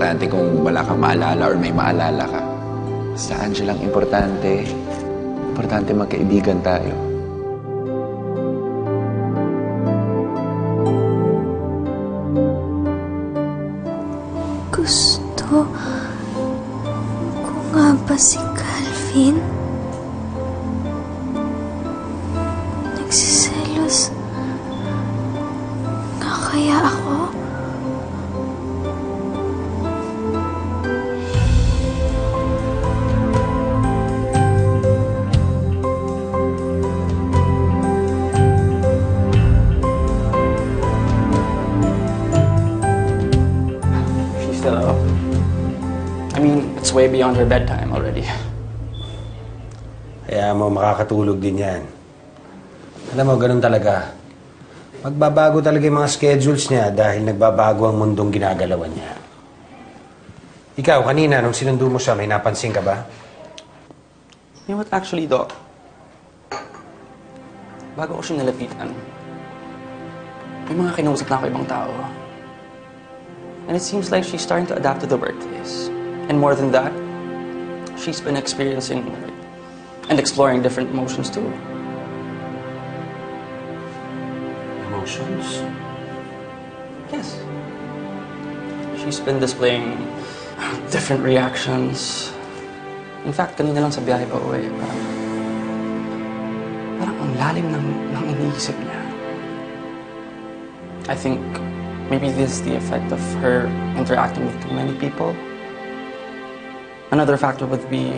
importante kung wala kang maalala or may maalala ka. Basta, Angel, ang importante magkaibigan tayo. Gusto ko nga ba si Calvin? Nagsiselos nga kaya ako? Still up. I mean, it's way beyond her bedtime already. Kaya mo makakatulog din yan. Alam mo, ganun talaga. Magbabago talaga yung mga schedules niya dahil nagbabago ang mundong ginagalawan niya. Ikaw, kanina, nung sinundo mo siya, may napansin ka ba? You know what, actually, Doc? Bago ko siya nalapitan, may mga kinausap na ako ibang tao. And it seems like she's starting to adapt to the workplace. And more than that, she's been experiencing and exploring different emotions too. Emotions? Yes. She's been displaying different reactions. In fact, kanina lang sa biyahe pa uwi, parang ang lalim ng iniisip niya. I think maybe this is the effect of her interacting with too many people. Another factor would be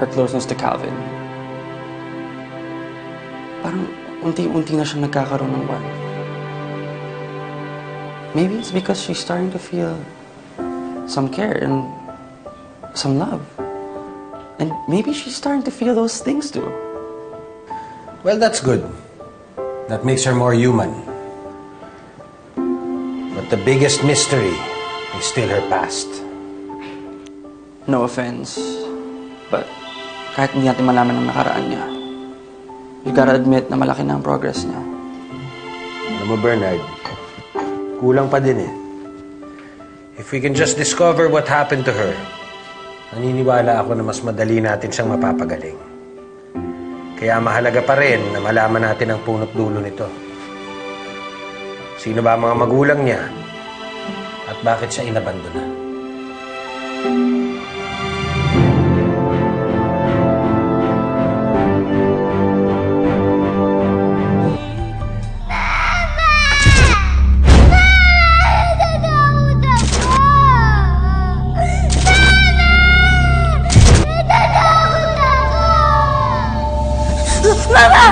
her closeness to Calvin. Parang unti-unti na siya nagkakaroon ng work. Maybe it's because she's starting to feel some care and some love. And maybe she's starting to feel those things too. Well, that's good. That makes her more human. But the biggest mystery is still her past. No offense, but kahit hindi natin malaman ang nakaraan niya, you gotta admit na malaki na ang progress niya. Alam mo, Bernard, kulang pa din eh. If we can just discover what happened to her, naniniwala ako na mas madali natin siyang mapapagaling. Kaya mahalaga pa rin na malaman natin ang punot dulo nito. Sino ba ang mga magulang niya? At bakit siya inabandona? Mama!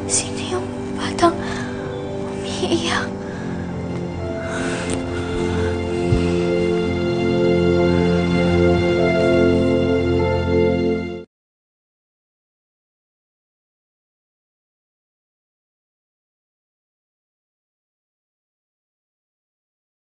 Sino yung batang umiiyak?